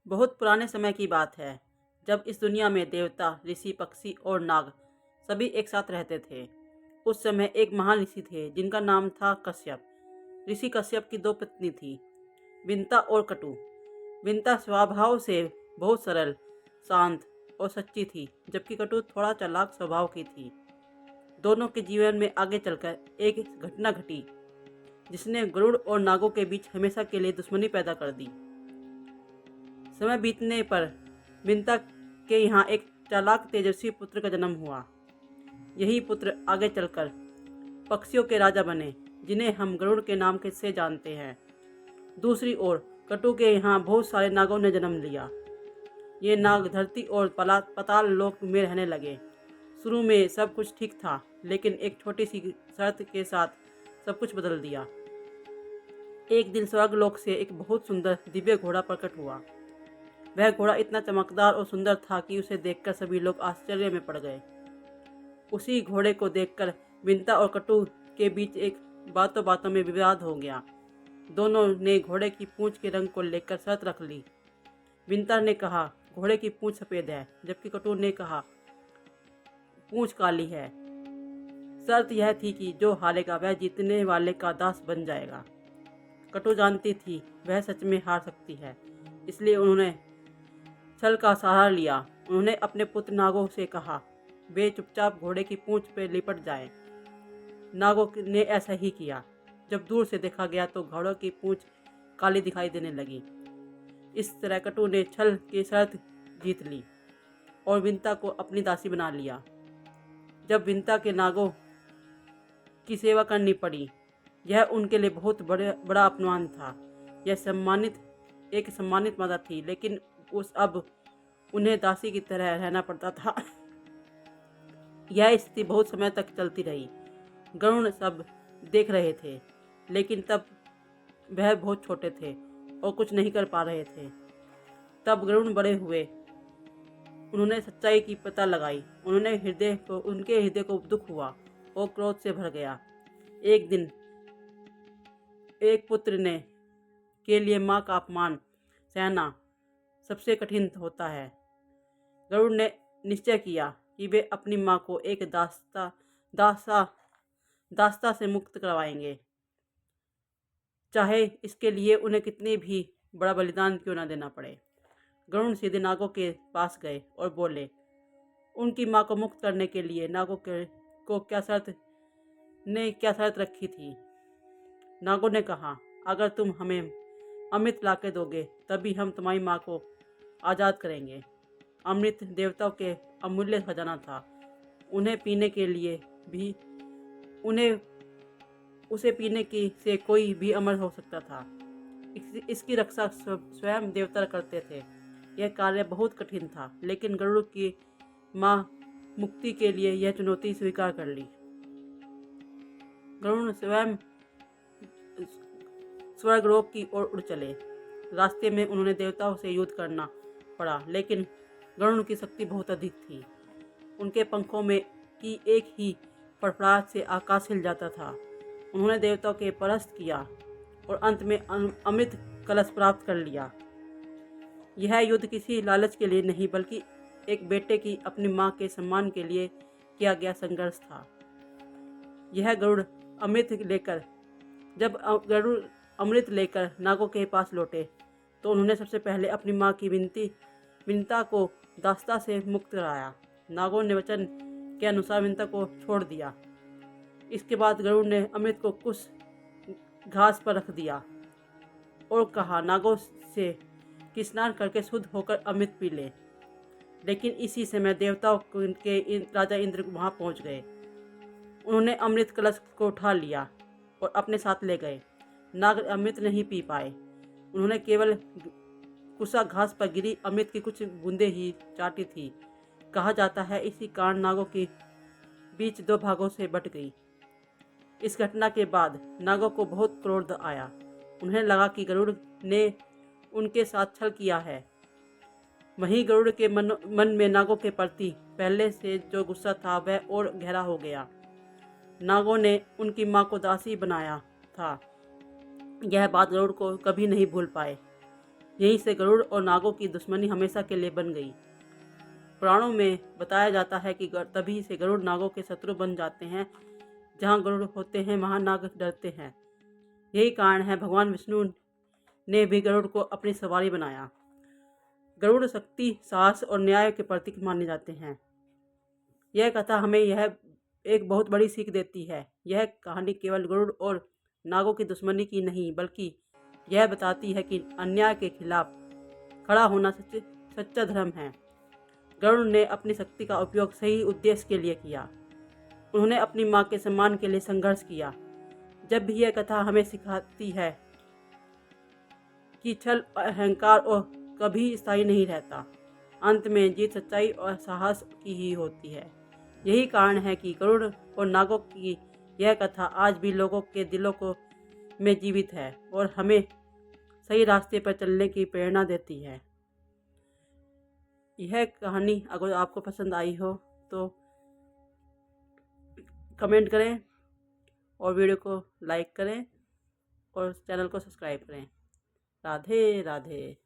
बहुत पुराने समय की बात है, जब इस दुनिया में देवता, ऋषि, पक्षी और नाग सभी एक साथ रहते थे। उस समय एक महान ऋषि थे जिनका नाम था कश्यप। ऋषि कश्यप की दो पत्नी थी, विंता और कटु। विंता स्वभाव से बहुत सरल, शांत और सच्ची थी, जबकि कटु थोड़ा चालाक स्वभाव की थी। दोनों के जीवन में आगे चलकर एक घटना घटी जिसने गरुड़ और नागों के बीच हमेशा के लिए दुश्मनी पैदा कर दी। समय बीतने पर विंता के यहाँ एक चालाक तेजस्वी पुत्र का जन्म हुआ। यही पुत्र आगे चलकर पक्षियों के राजा बने, जिन्हें हम गरुड़ के नाम से जानते हैं। दूसरी ओर कटु के यहाँ बहुत सारे नागों ने जन्म लिया। ये नाग धरती और पाताल लोक में रहने लगे। शुरू में सब कुछ ठीक था, लेकिन एक छोटी सी शर्त के साथ सब कुछ बदल दिया। एक दिन स्वर्गलोक से एक बहुत सुंदर दिव्य घोड़ा प्रकट हुआ। वह घोड़ा इतना चमकदार और सुंदर था कि उसे देखकर सभी लोग आश्चर्य में पड़ गए। उसी घोड़े को देखकर विंता और कटु के बीच एक बातों बातों में विवाद हो गया। दोनों ने घोड़े की पूंछ के रंग को लेकर शर्त रख ली। विंता ने कहा घोड़े की पूंछ सफेद है, जबकि कटु ने कहा पूंछ काली है। शर्त यह थी कि जो हारेगा वह जीतने वाले का दास बन जाएगा। कटु जानती थी वह सच में हार सकती है, इसलिए उन्होंने छल का सहारा लिया। उन्होंने अपने पुत्र नागों से कहा वे चुपचाप घोड़े की पूंछ पर लिपट जाएं। नागों ने ऐसा ही किया। जब दूर से देखा गया तो घोड़ों की पूंछ काली दिखाई देने लगी। इस तरह कटु ने छल की शर्त जीत ली और विंता को अपनी दासी बना लिया। जब विंता के नागों की सेवा करनी पड़ी, यह उनके लिए बहुत बड़ा अपमान था। यह एक सम्मानित माता थी, लेकिन अब उन्हें दासी की तरह रहना पड़ता था। यह स्थिति बहुत समय तक चलती रही। गरुड़ सब देख रहे थे, लेकिन तब वह बहुत छोटे थे और कुछ नहीं कर पा रहे थे। तब गरुड़ बड़े हुए। उन्होंने सच्चाई की पता लगाई। उनके हृदय को दुख हुआ और क्रोध से भर गया। एक दिन एक पुत्र के लिए माँ का अपमान सहना सबसे कठिन होता है। गरुड़ ने निश्चय किया कि वे अपनी माँ को एक दास्ता से मुक्त करवाएंगे, चाहे इसके लिए उन्हें कितनी भी बड़ा बलिदान क्यों न देना पड़े। गरुड़ सीधे नागों के पास गए और बोले उनकी माँ को मुक्त करने के लिए नागों को क्या शर्त रखी थी। नागों ने कहा अगर तुम हमें अमृत लाके दोगे तभी हम तुम्हारी माँ को आज़ाद करेंगे। अमृत देवताओं के अमूल्य खजाना था। उसे पीने की से कोई भी अमर हो सकता था। इसकी रक्षा स्वयं देवता करते थे। यह कार्य बहुत कठिन था, लेकिन गरुड़ की माँ मुक्ति के लिए यह चुनौती स्वीकार कर ली। गरुड़ स्वयं स्वर्गलोक की ओर उड़ चले। रास्ते में उन्होंने देवताओं से युद्ध करना पड़ा, लेकिन गरुड़ की शक्ति बहुत अधिक थी। उनके पंखों में की एक ही फड़फड़ाहट से आकाश हिल जाता था। उन्होंने देवताओं के परास्त किया और अंत में अमृत कलश प्राप्त कर लिया। यह युद्ध किसी लालच के लिए नहीं, बल्कि एक बेटे की अपनी माँ के सम्मान के लिए किया गया संघर्ष था। जब गरुड़ अमृत लेकर नागों के पास लौटे तो उन्होंने सबसे पहले अपनी माँ की विंता को दास्ता से मुक्त कराया। नागों ने वचन के अनुसार विंता को छोड़ दिया। इसके बाद गरुड़ ने अमृत को कुछ घास पर रख दिया और कहा नागों से कि स्नान करके शुद्ध होकर अमृत पी ले। लेकिन इसी समय देवताओं के राजा इंद्र वहां पहुंच गए। उन्होंने अमृत कलश को उठा लिया और अपने साथ ले गए। नाग अमृत नहीं पी पाए। उन्होंने केवल कुसा घास पर गिरी अमृत की कुछ बूंदें ही चाटी थी। कहा जाता है इसी कारण नागों के बीच दो भागों से बट गई। इस घटना के बाद नागों को बहुत क्रोध आया। उन्हें लगा कि गरुड़ ने उनके साथ छल किया है। वहीं गरुड़ के मन में नागों के प्रति पहले से जो गुस्सा था वह और गहरा हो गया। नागों ने उनकी माँ को दासी बनाया था। यह बात गरुड़ को कभी नहीं भूल पाए। यहीं से गरुड़ और नागों की दुश्मनी हमेशा के लिए बन गई। पुराणों में बताया जाता है कि तभी से गरुड़ नागों के शत्रु बन जाते हैं। जहाँ गरुड़ होते हैं वहाँ नाग डरते हैं। यही कारण है भगवान विष्णु ने भी गरुड़ को अपनी सवारी बनाया। गरुड़ शक्ति, साहस और न्याय के प्रतीक माने जाते हैं। यह कथा हमें यह एक बहुत बड़ी सीख देती है। यह कहानी केवल गरुड़ और नागों की दुश्मनी की नहीं, बल्कि यह बताती है कि अन्याय के खिलाफ खड़ा होना सच्चा धर्म है। गरुड़ ने अपनी शक्ति का उपयोग सही उद्देश्य के लिए किया। उन्होंने अपनी माँ के सम्मान के लिए संघर्ष किया। जब भी यह कथा हमें सिखाती है कि छल, अहंकार और कभी स्थायी नहीं रहता। अंत में जीत सच्चाई और साहस की ही होती है। यही कारण है कि गरुड़ और नागों की यह कथा आज भी लोगों के दिलों में जीवित है और हमें सही रास्ते पर चलने की प्रेरणा देती है। यह कहानी अगर आपको पसंद आई हो तो कमेंट करें और वीडियो को लाइक करें और चैनल को सब्सक्राइब करें। राधे राधे।